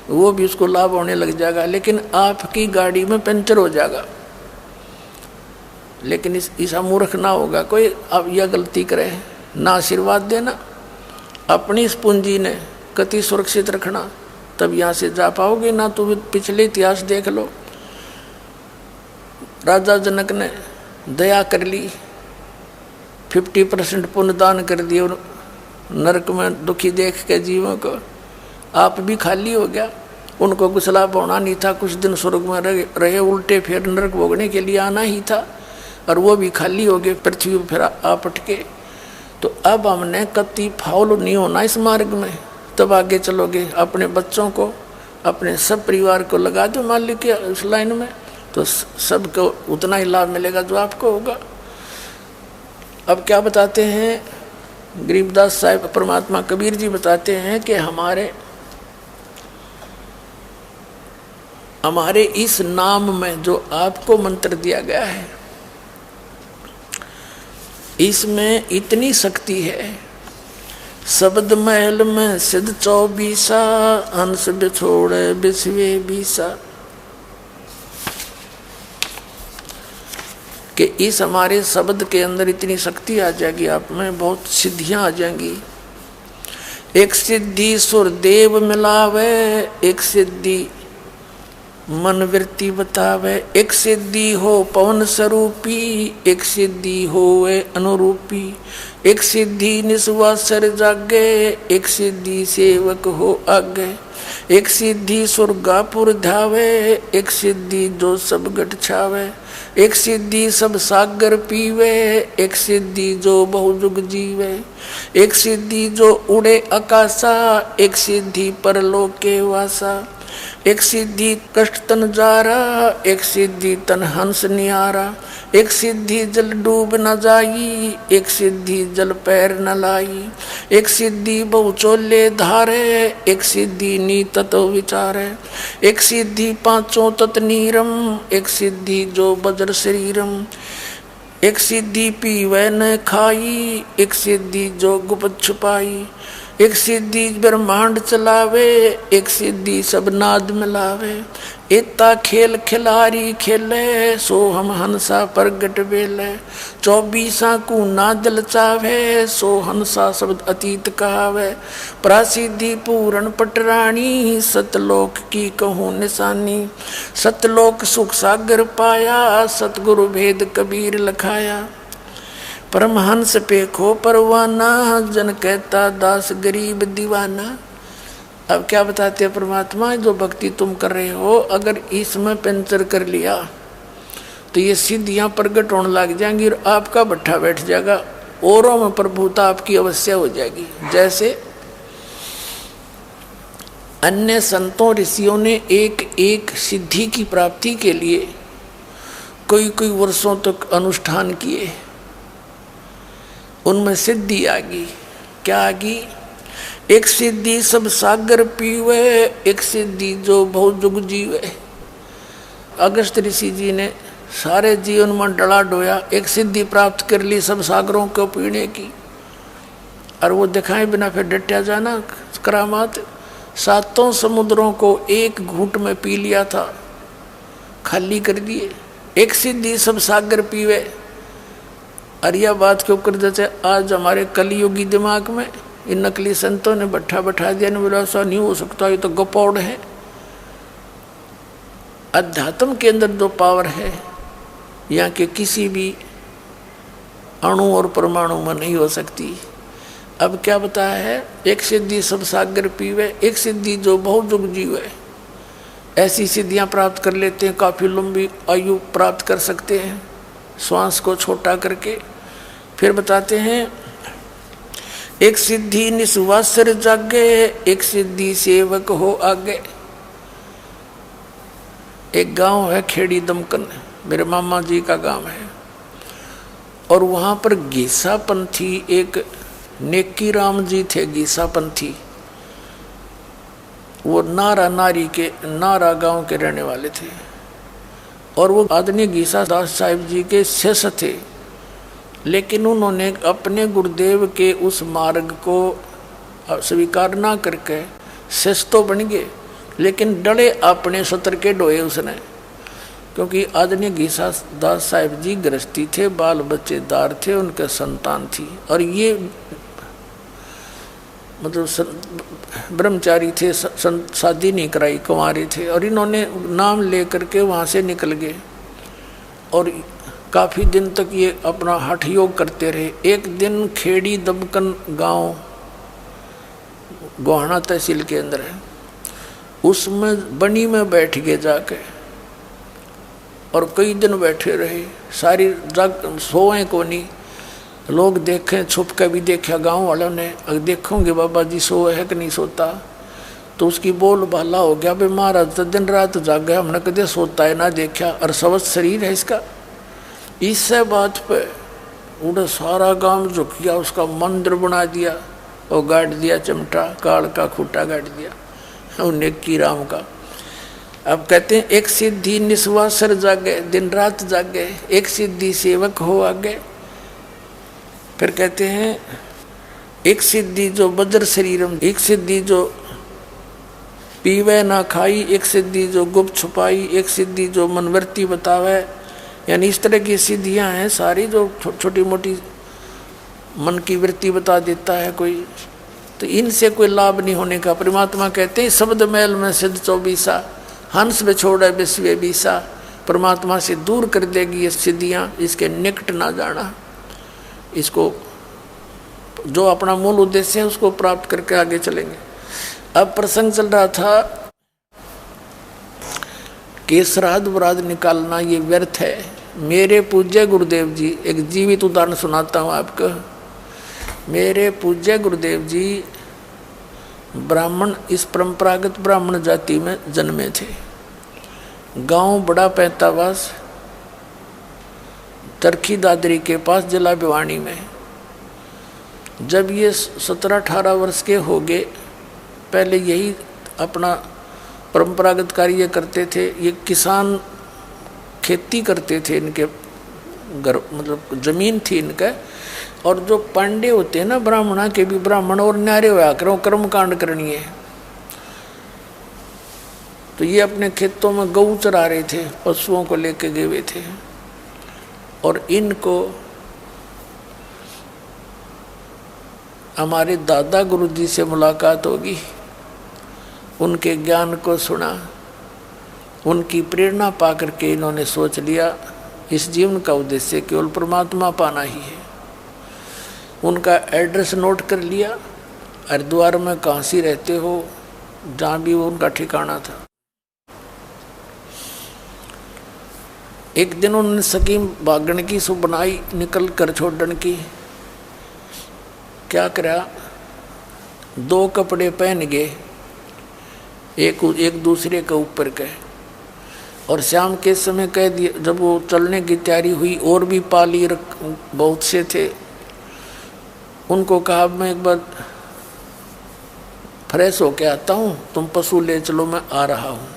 वो भी उसको लाभ होने लग जाएगा, लेकिन आपकी गाड़ी में पंचर हो जाएगा। लेकिन ऐसा मूर्ख ना होगा कोई अब यह गलती करे, ना आशीर्वाद देना, अपनी इस पूंजी ने कति सुरक्षित रखना, तब यहाँ से जा पाओगे। ना तो पिछले इतिहास देख लो, राजा जनक ने दया कर ली, 50% पुण्य दान कर दिए, नरक में दुखी देख के जीवों को, आप भी खाली हो गया। उनको कुछ लाभ होना नहीं था, कुछ दिन स्वर्ग में रहे, उल्टे फिर नरक भोगने के लिए आना ही था, और वो भी खाली हो गए, पृथ्वी पर फिर आप अटके। तो अब हमने कति फाउल नहीं होना इस मार्ग में, तब आगे चलोगे। अपने बच्चों को, अपने सब परिवार को लगा दो मालिक के उस लाइन में, तो सबको उतना ही लाभ मिलेगा जो आपको होगा। अब क्या बताते हैं गरीबदास साहिब, परमात्मा कबीर जी बताते हैं कि हमारे हमारे इस नाम में जो आपको मंत्र दिया गया है, इसमें इतनी शक्ति है। शब्द महल में सिद्ध 24 हंस बिछोड़े बिछवे 20 कि इस हमारे शब्द के अंदर इतनी शक्ति आ जाएगी, आप में बहुत सिद्धियां आ जाएंगी। एक सिद्धि सुरदेव मिलावे, एक सिद्धि मन वृत्ति बतावे, एक सिद्धि हो पवन स्वरूपी, एक सिद्धि होवे अनुरूपी, एक सिद्धि निस्वासर जागे, एक सिद्धि सेवक हो आगे, एक सिद्धि स्वर्गापुर धावे, एक सिद्धि जो सब गट छावे, एक सिद्धि सब सागर पीवे, एक सिद्धि जो बहुजुग जीवे, एक सिद्धि जो उड़े आकाशा, एक सिद्धि परलोक के वासा, एक सिद्धि कष्ट तन जारा, एक सिद्धि तन हंस नियारा, एक सिद्धि जल डूब न जाई, एक सिद्धि जल पैर न लाई, एक सिद्धि बहुचोले धारे, एक सिद्धि नीत तो विचारे, एक सिद्धि पांचों तत् नीरम, एक सिद्धि जो वज्र शरीरम, एक सिद्धि पीवे न खाई, एक सिद्धि जो गुप्त छुपाई, एक सिद्धि ब्रह्मांड चलावे, एक सिद्धि सब नाद मिलावे, इतना खेल खिलारी खेले, सो हम हंसा प्रगट बेले, 24 को ना जल चावे, सो हंसा शब्द अतीत कहावे, प्रासिद्धि पूर्ण पटरानी, सतलोक की कहूँ निशानी, सतलोक सुख सागर पाया, सतगुरु भेद कबीर लखाया, परमहंस पे खो परवाना, जन कहता दास गरीब दीवाना। अब क्या बताते हैं परमात्मा, जो भक्ति तुम कर रहे हो, अगर इसमें पंचर कर लिया तो ये सिद्धियां प्रकट होने लग जाएंगी और आपका भट्ठा बैठ जाएगा, औरों में प्रभुता आपकी अवश्य हो जाएगी। जैसे अन्य संतों ऋषियों ने एक एक सिद्धि की प्राप्ति के लिए कोई कोई वर्षों तक अनुष्ठान किए, उनमें सिद्धि आ गई। क्या आ गई? एक सिद्धि सब सागर पीवे, एक सिद्धि जो बहुत जुग जीवे। अगस्त ऋषि जी ने सारे जीवन में डला डोया, एक सिद्धि प्राप्त कर ली सब सागरों को पीने की, और वो दिखाए बिना फिर डटया जाना करामात। 7 समुद्रों को एक घूंट में पी लिया था, खाली कर दिए। एक सिद्धि सब सागर पीवे। और यह बात क्यों कर देते आज हमारे कलयुगी दिमाग में इन नकली संतों ने बैठा दिया, बोला ऐसा नहीं हो सकता, ये तो गपौड़ है। अध्यात्म के अंदर जो पावर है यहाँ के किसी भी अणु और परमाणु में नहीं हो सकती। अब क्या बताया है? एक सिद्धि सब सागर पीवे, एक सिद्धि जो बहुत जुग जीवे। ऐसी सिद्धियां प्राप्त कर लेते हैं, काफी लंबी आयु प्राप्त कर सकते हैं श्वास को छोटा करके। फिर बताते हैं एक सिद्धि निस्वासर जागे, एक सिद्धि सेवक हो आगे। एक गांव है खेड़ी दमकन, मेरे मामा जी का गांव है, और वहां पर गीसा पंथी एक नेकी राम जी थे। गीसा पंथी वो नारा नारी के नारा गांव के रहने वाले थे, और वो आदरणीय गीसा दास साहिब जी के शिष्य थे। लेकिन उन्होंने अपने गुरुदेव के उस मार्ग को स्वीकार ना करके शिष्य तो बन गए, लेकिन डले अपने सत्र के डोए उसने। क्योंकि आदरणीय गीसा दास साहिब जी गृहस्थी थे, बाल बच्चेदार थे, उनके संतान थी, और ये मतलब ब्रह्मचारी थे, शादी नहीं कराई, कुंवारे थे। और इन्होंने नाम ले करके वहाँ से निकल गए और काफ़ी दिन तक ये अपना हठ योग करते रहे। एक दिन खेड़ी दमकन गांव गोहाना तहसील के अंदर है, उसमें बनी में बैठ गए जाके, और कई दिन बैठे रहे, सारी जग सोए को नहीं। लोग देखें, छुप के भी देखा गांव वालों ने, अगर देखोगे बाबा जी सोए है कि नहीं सोता, तो उसकी बोल बाला हो गया, भाई महाराज तो दिन रात जागे, हमने कदे सोता है ना देखा, और स्वस्थ शरीर है इसका। इस बात पे उन्हें सारा गांव झुक गया, उसका मंदिर बना दिया और गाड़ दिया, चिमटा काल का खूटा गाड़ दिया, नेकी राम का। अब कहते हैं एक सिद्धि निस्वासर जागे, दिन रात जागे, एक सिद्धि सेवक हो आगे। फिर कहते हैं एक सिद्धि जो वज्र शरीरम, एक सिद्धि जो पीवे ना खाई, एक सिद्धि जो गुप्त छुपाई, एक सिद्धि जो मनवर्ती बतावे। यानी इस तरह की सिद्धियां हैं सारी जो छोटी मोटी मन की वृत्ति बता देता है कोई, तो इनसे कोई लाभ नहीं होने का। परमात्मा कहते हैं शब्द मैल में सिद्ध 24, हंस में छोड़े विश्व बीसा। परमात्मा से दूर कर देगी ये सिद्धियां, इसके निकट ना जाना। इसको जो अपना मूल उद्देश्य है उसको प्राप्त करके आगे चलेंगे। अब प्रसंग चल रहा था कि श्राद्ध व्राद्ध निकालना ये व्यर्थ है। मेरे पूज्य गुरुदेव जी, एक जीवित उदाहरण सुनाता हूँ आपको। मेरे पूज्य गुरुदेव जी ब्राह्मण, इस परंपरागत ब्राह्मण जाति में जन्मे थे। गांव बड़ा पैंतावास, तरखी दादरी के पास, जिला भिवानी में। जब ये 17-18 वर्ष के हो गए, पहले यही अपना परंपरागत कार्य करते थे। ये किसान खेती करते थे, इनके घर मतलब जमीन थी इनका। और जो पांडे होते हैं ना ब्राह्मणा के भी, ब्राह्मण और न्यारे होया करो, कर्म कांड करनी है। तो ये अपने खेतों में गऊ चरा रहे थे, पशुओं को लेके गए हुए थे। और इनको हमारे दादा गुरुजी से मुलाकात होगी, उनके ज्ञान को सुना, उनकी प्रेरणा पा करके इन्होंने सोच लिया इस जीवन का उद्देश्य केवल परमात्मा पाना ही है। उनका एड्रेस नोट कर लिया, हरिद्वार में काशी रहते हो, जहाँ भी वो उनका ठिकाना था। एक दिन उन्होंने स्कीम भागण की सो बनाई, निकल कर छोड़ने की। क्या करा, 2 कपड़े पहन गए एक दूसरे के ऊपर के, और शाम के समय कह दिया, जब वो चलने की तैयारी हुई, और भी पाली बहुत से थे, उनको कहा मैं एक बार फ्रेश होके आता हूँ, तुम पशु ले चलो, मैं आ रहा हूँ।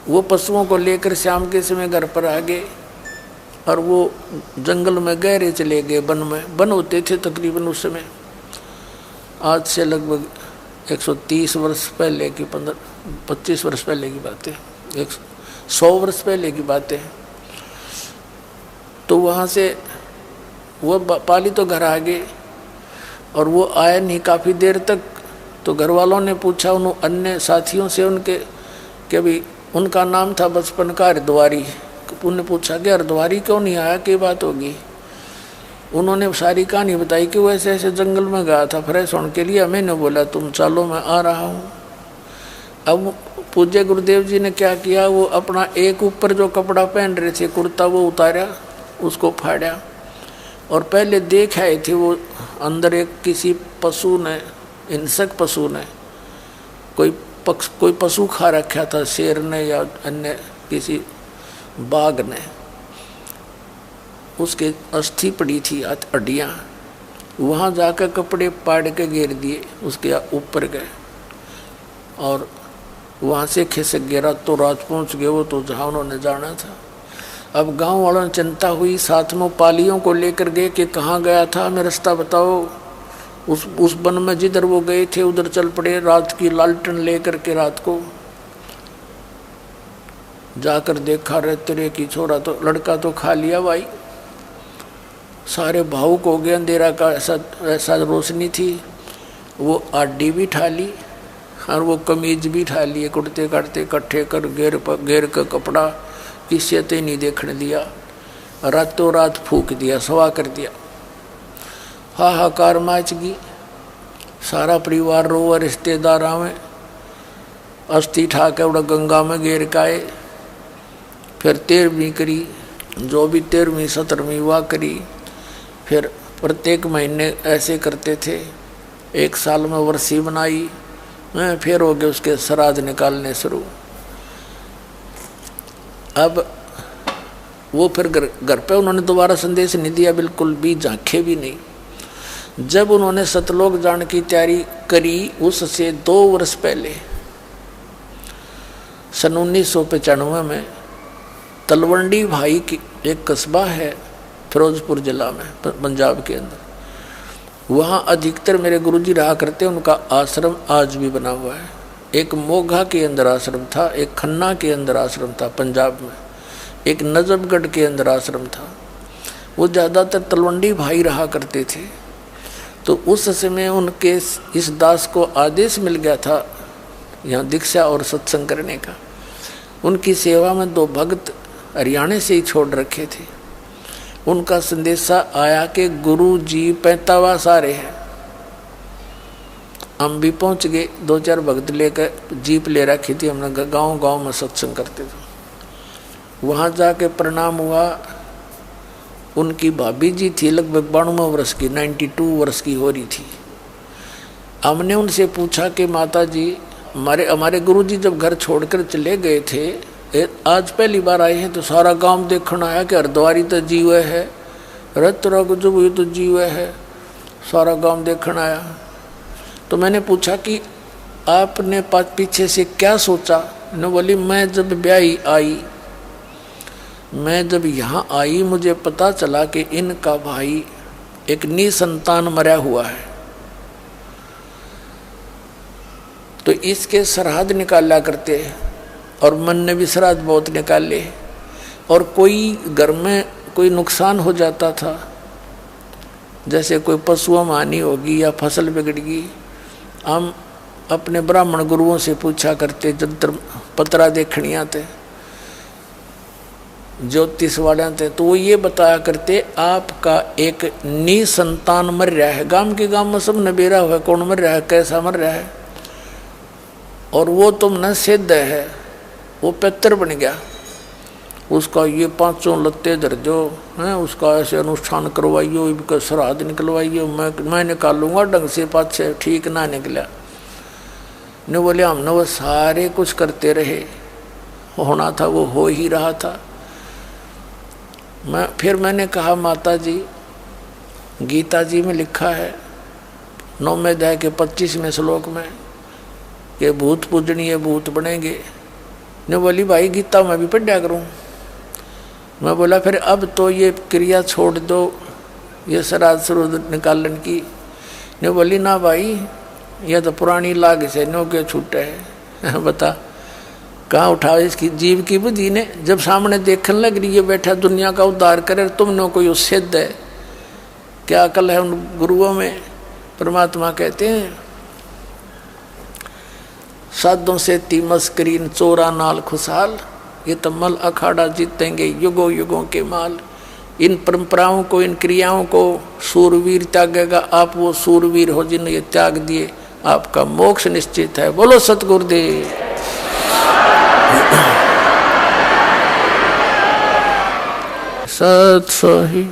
वो पशुओं को लेकर शाम के समय घर पर आ गए, और वो जंगल में गहरे चले गए, वन में। वन होते थे तकरीबन उस समय, आज से लगभग 130 वर्ष पहले की, 25 वर्ष पहले की बात है, 100 वर्ष पहले की बात है। तो वहाँ से वो पाली तो घर आ गए, और वो आए नहीं काफ़ी देर तक। तो घर वालों ने पूछा उन अन्य साथियों से उनके कि अभी उनका नाम था बचपन का हरिद्वारी। उन्होंने पूछा कि हरिद्वारी क्यों नहीं आया, क्या बात होगी। उन्होंने सारी कहानी बताई कि वो ऐसे ऐसे जंगल में गया था फ्रेश होने के लिए, मैंने बोला तुम चलो मैं आ रहा हूँ। अब पूज्य गुरुदेव जी ने क्या किया, वो अपना एक ऊपर जो कपड़ा पहन रहे थे कुर्ता, वो उतारा, उसको फाड़ा, और पहले देख आए थे वो अंदर एक किसी पशु ने, हिंसक पशु ने, कोई पशु खा रखा था, शेर ने या अन्य किसी बाघ ने। उसके अस्थि पड़ी थी, हड्डियाँ। वहाँ जाकर कपड़े पाड़ के घेर दिए, उसके ऊपर गए, और वहाँ से खिसक गया। रात तो रात पहुँच गए वो तो जहाँ उन्होंने जाना था। अब गांव वालों ने चिंता हुई, साथ में पालियों को लेकर गए कि कहाँ गया था, हमें रास्ता बताओ। उस वन में जिधर वो गए थे उधर चल पड़े, रात की लालटेन लेकर के। रात को जाकर देखा, रे तेरे की छोरा तो, लड़का तो खा लिया भाई। सारे भावुक हो गए, अंधेरा का ऐसा रोशनी थी। वो आडी भी ठा ली और वो कमीज भी ठा लिए, कुर्ते काटते इकट्ठे कर घेर का कपड़ा किसी ते नहीं देखने दिया। रातों रात फूक दिया, सवा कर दिया। हाहाकार मच गई, सारा परिवार रोवा, रिश्तेदार आवे, अस्थि ठा के उड़ा गंगा में घेर के आए। फिर 13वीं करी, जो भी 13वीं 17वीं हुआ करी। फिर प्रत्येक महीने ऐसे करते थे, 1 साल में वर्षी बनाई। फिर हो गए उसके श्राद्ध निकालने शुरू। अब वो फिर घर पे उन्होंने दोबारा संदेश नहीं दिया, बिल्कुल भी झांके भी नहीं। जब उन्होंने सतलोक जाने की तैयारी करी, उससे 2 वर्ष पहले सन 1995 में तलवंडी भाई की एक कस्बा है फिरोजपुर जिला में पंजाब के अंदर, वहाँ अधिकतर मेरे गुरुजी रहा करते। उनका आश्रम आज भी बना हुआ है। एक मोघा के अंदर आश्रम था, एक खन्ना के अंदर आश्रम था पंजाब में, एक नजफगढ़ के अंदर आश्रम था। वो ज़्यादातर तलवंडी भाई रहा करते थे। तो उस समय उनके इस दास को आदेश मिल गया था यहाँ दीक्षा और सत्संग करने का। उनकी सेवा में 2 भक्त हरियाणा से ही छोड़ रखे थे। उनका संदेशा आया कि गुरु जी 45 सारे हैं। हम भी पहुंच गए, 2-4 भक्त लेकर जीप ले रखी थी हमने, गांव में सत्संग करते थे। वहाँ जाके प्रणाम हुआ। उनकी भाभी जी थी लगभग 92 वर्ष की, 92 वर्ष की हो रही थी। हमने उनसे पूछा कि माता जी हमारे गुरु जी जब घर छोड़कर चले गए थे, आज पहली बार आए हैं तो सारा गांव देखना आया कि हरद्वारी तो जीव है, रतरा को जब ये तो जीव है, सारा गांव देखना आया। तो मैंने पूछा कि आपने पीछे से क्या सोचा? न बोली मैं जब ब्याही आई, मैं जब यहाँ आई मुझे पता चला कि इनका भाई एक निसंतान मरा हुआ है, तो इसके श्राद्ध निकाला करते हैं और मन ने भी श्राद्ध बहुत निकाले। और कोई घर में कोई नुकसान हो जाता था, जैसे कोई पशुओं में हानि होगी या फसल बिगड़ गई, हम अपने ब्राह्मण गुरुओं से पूछा करते, जंतर पतरा देखने आते, ज्योतिष वाले थे, तो वो ये बताया करते आपका एक निसंतान मर रहा है। गांव के गांव में सब नबेरा हुआ, कौन मर रहा है, कैसा मर रहा है, और वो तुमने सिद्ध है, वो पितर बन गया, उसका ये 5 लत्ते धर दो हैं, उसका ऐसे अनुष्ठान करवाइयो, इसका श्राद्ध निकलवाइयो, मैं निकालूंगा ढंग से, पाछे ठीक ना निकला। ने बोले हमने वो सारे कुछ करते रहे, होना था वो हो ही रहा था। फिर मैंने कहा माता जी गीता जी में लिखा है 9वें अध्याय के 25वें श्लोक में कि भूत पूजनीय भूत बनेंगे। ने बोली भाई गीता मैं भी पढ़ा करूं। मैं बोला फिर अब तो ये क्रिया छोड़ दो, ये श्राद्ध श्रुद्ध निकालन की। ने बोली ना भाई यह तो पुरानी लाग से नो के छूटे है। बता कहाँ उठा इसकी जीव की बुद्धि ने, जब सामने देखने लग रही है बैठा दुनिया का उद्धार करे, तुमने कोई सिद्ध है क्या अकल है उन गुरुओं में। परमात्मा कहते हैं साधों से तीमस करीन चोरा नाल खुशहाल, ये तो मल अखाड़ा जीतेंगे युगों युगों के माल। इन परंपराओं को, इन क्रियाओं को सूरवीर त्यागेगा, आप वो सूरवीर हो जिन्हें ये त्याग दिए, आपका मोक्ष निश्चित है। बोलो सतगुरुदेव। सत सही।